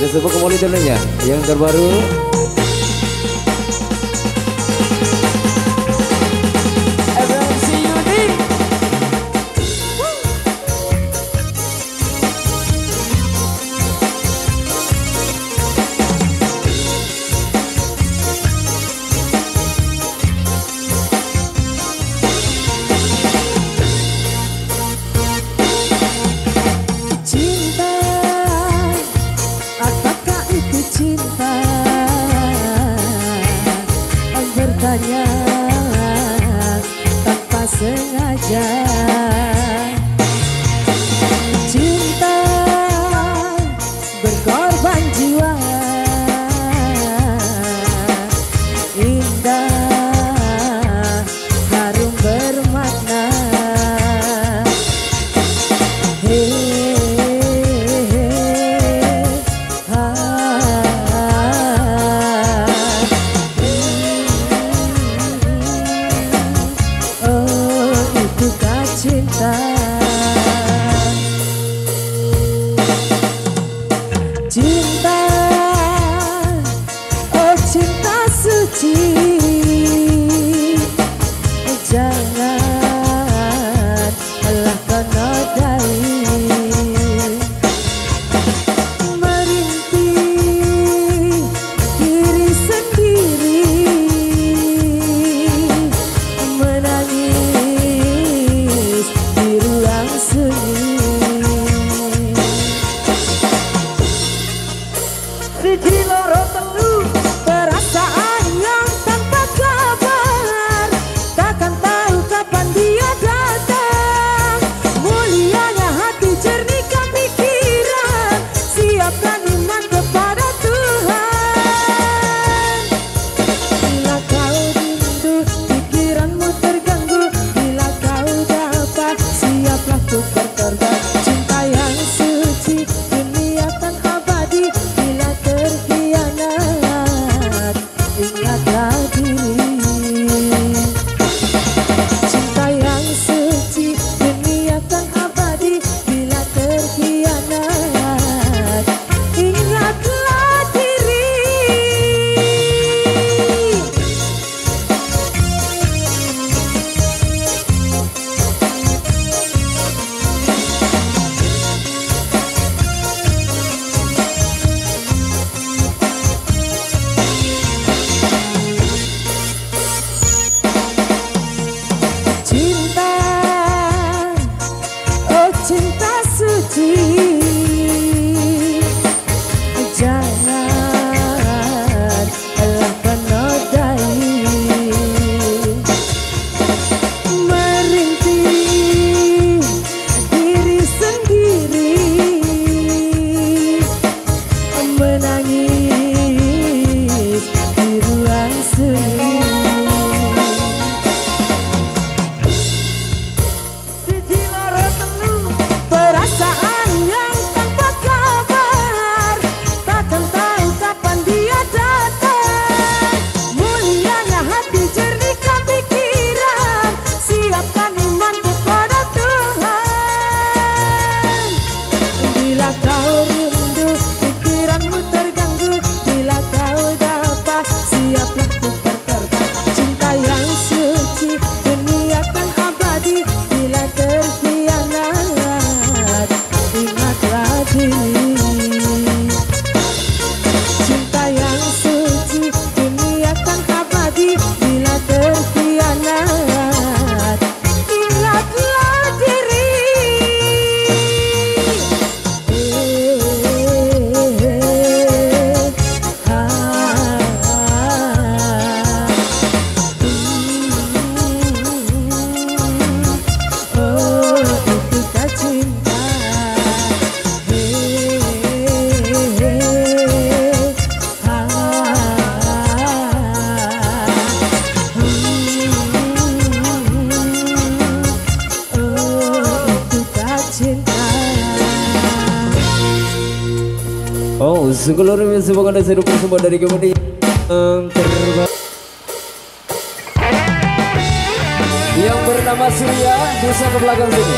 Kita sebut kembali channelnya yang terbaru. Bertanya tanpa sengaja, cinta berkorban jiwa, indah harum bermakna. Cinta, cinta, oh cinta suci, janganlah kau nodai, merintih diri sendiri, menangis di ruang sunyi. Siji loro telu, perasaan yang tanpa kabar, takkan tahu kapan dia datang. Mulianya hati, jernihkan pikiran, siapkan iman kepada Tuhan. Bila kau rindu, pikiranmu terganggu, bila kau dapat, siaplah untuk berkorban. Cinta yang suci, diniatan abadi, bila terkhianat, ingatlah diri. Cinta yang suci, diniatan abadi, bila terkhianat, ingatlah diri. Cinta, oh cinta suci, janganlah kau nodai, merintih diri sendiri, menangis di ruang sunyi. Perasaan yang tanpa kabar, takkan tahu kapan dia datang. Mulianya hati, jernihkan pikiran, siapkan iman kepada Tuhan. Bila kau rindu, pikiranmu terganggu, bila kau dapat, siaplah untuk berkorban. Cinta yang suci, diniatan abadi, bila terkhianat, ingatlah diri. Cinta yang suci, diniatan abadi, bila terkhianat, ingatlah diri. Oh, itukah cinta. Oh, sungguh luar biasa banget, saya dukung semua dari kami terbaik yang bernama Surya. Bisa ke belakang sini.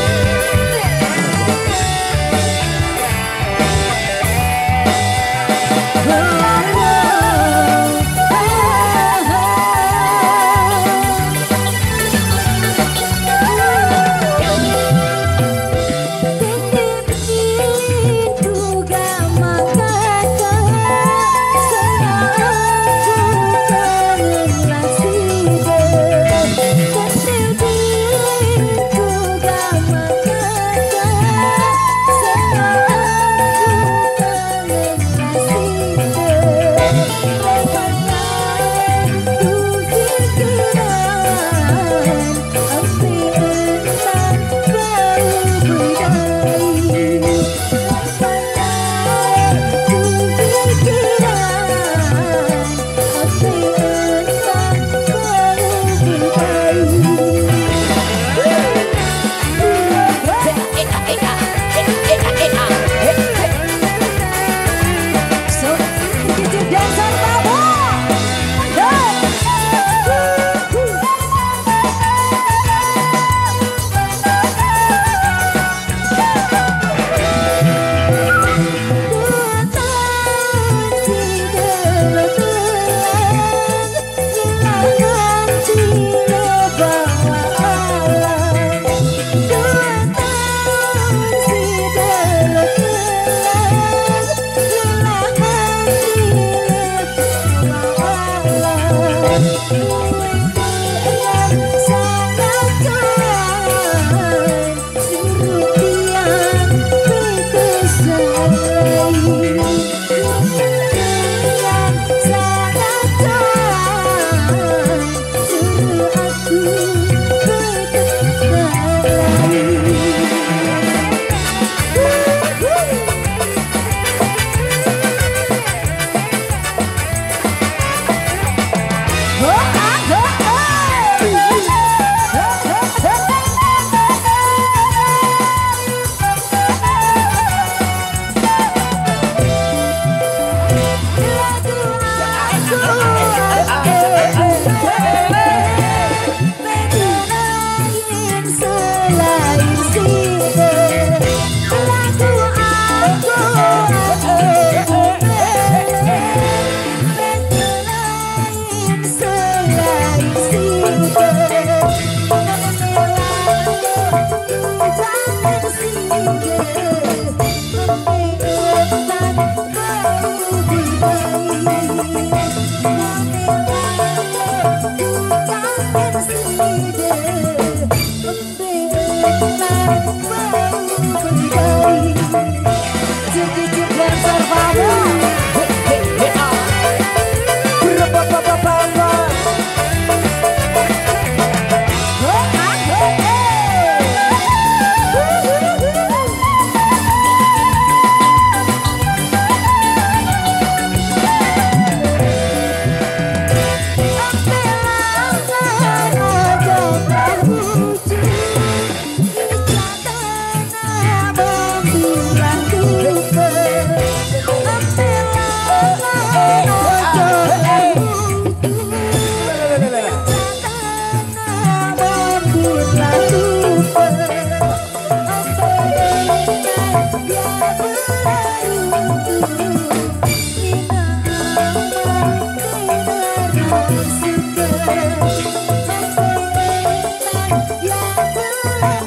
Terima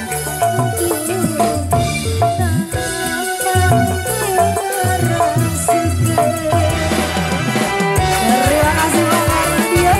kasih banyak dia.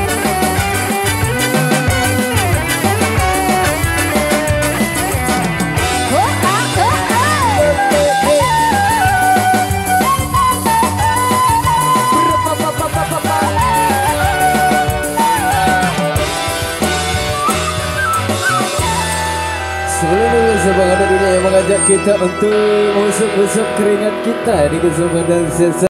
Seluruh semangat dunia yang mengajak kita untuk usuk-usuk keringat kita di kesempatan sesa.